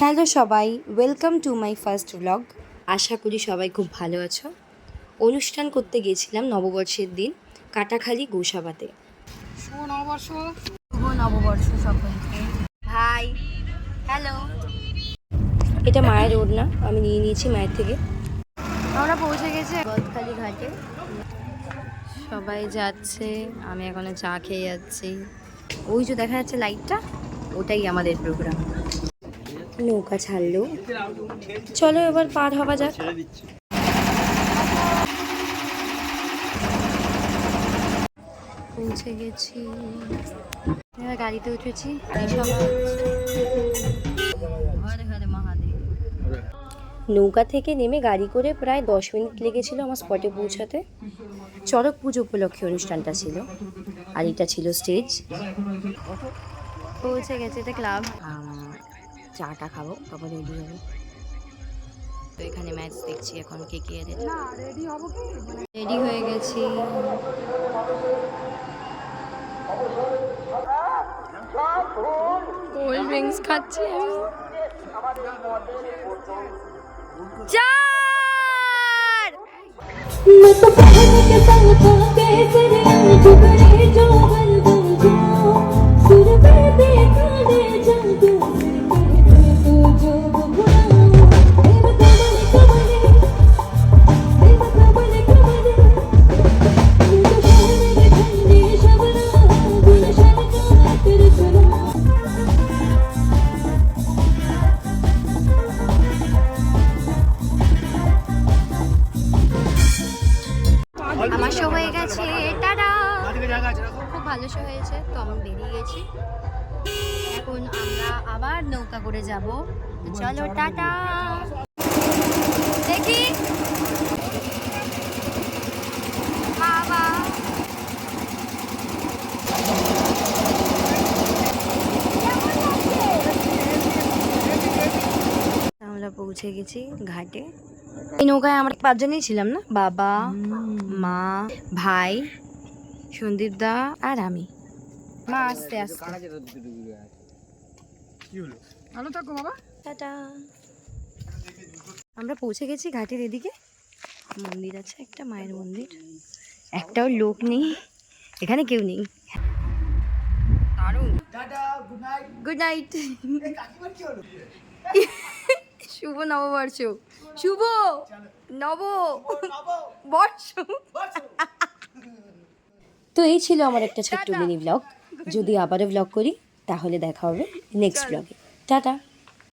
Hello সবাই, welcome to my first blog. আশা করি সবাই খুব ভালো আছো। অনুষ্ঠান করতে গিয়েছিলাম নববর্ষের দিন কাটাখালি গোসাবাতে। শুভ নববর্ষ। শুভ নববর্ষ সকলকে। ভাই হ্যালো। এটা মায়ের রোড না, আমি নিয়ে নিয়েছি মায়ের থেকে। আমরা পৌঁছে গেছি গদখালি ঘাটে, সবাই যাচ্ছে, আমি এখনো চা খেয়ে যাচ্ছি। ওই যে দেখা যাচ্ছে লাইটটা, ওটাই আমাদের প্রোগ্রাম। নৌকা ছাড়লো, চলো এবার পার হওয়া যাক। পৌঁছে গেছি, এবার গাড়িতে উঠেছি। নৌকা থেকে নেমে গাড়ি করে প্রায় 10 মিনিট লেগেছিল আমার স্পটে পৌঁছাতে। চড়ক পুজো উপলক্ষে অনুষ্ঠানটা ছিল, আর এটা ছিল স্টেজ। পৌঁছে গেছে, এটা ক্লাব। চাটা খাবো, তারপর রেডি হবে। তো এখানে ম্যাচ দেখছি এখন, কে কে রেডি হয়ে গেছি। কোল্ড ড্রিঙ্কস খাচ্ছি আমি। চার मैं तो पहले के संग था कैसे झुकने जो बन जाऊं सुर पे देखा दे जादू तू जो बुलाऊं तेरे कमले मुझे ठंडी शबरा गुलशन का तेरे चला আমার শো হয়ে গেছে, টাটা। খুব ভালো শো হয়েছে, তো আমি বেরিয়ে গেছি। এখন আমরা আবার নৌকা করে যাব, চলো টাটা। দেখি বাবা, আমরা পৌঁছে গেছি ঘাটে। এই নৌকায় আমরা 5 জনই ছিলাম না, বাবা, মা, ভাই, সন্দীপ দা আর আমি। মা আস্তে আস্তে। ভালো থাকো বাবা। টাটা। আমরা পৌঁছে গেছি ঘাটের এদিকে। মন্দির আছে একটা, মায়ের মন্দির। একটাও লোক নেই এখানে, কেউ নেই। দারুণ। Good night. শুভ নববর্ষ, শুভ নববর্ষ। তো এই ছিল আমার একটা ছোট্ট মিনি ব্লগ। যদি আবারও ব্লগ করি তাহলে দেখা হবে নেক্সট ব্লগে। টাটা।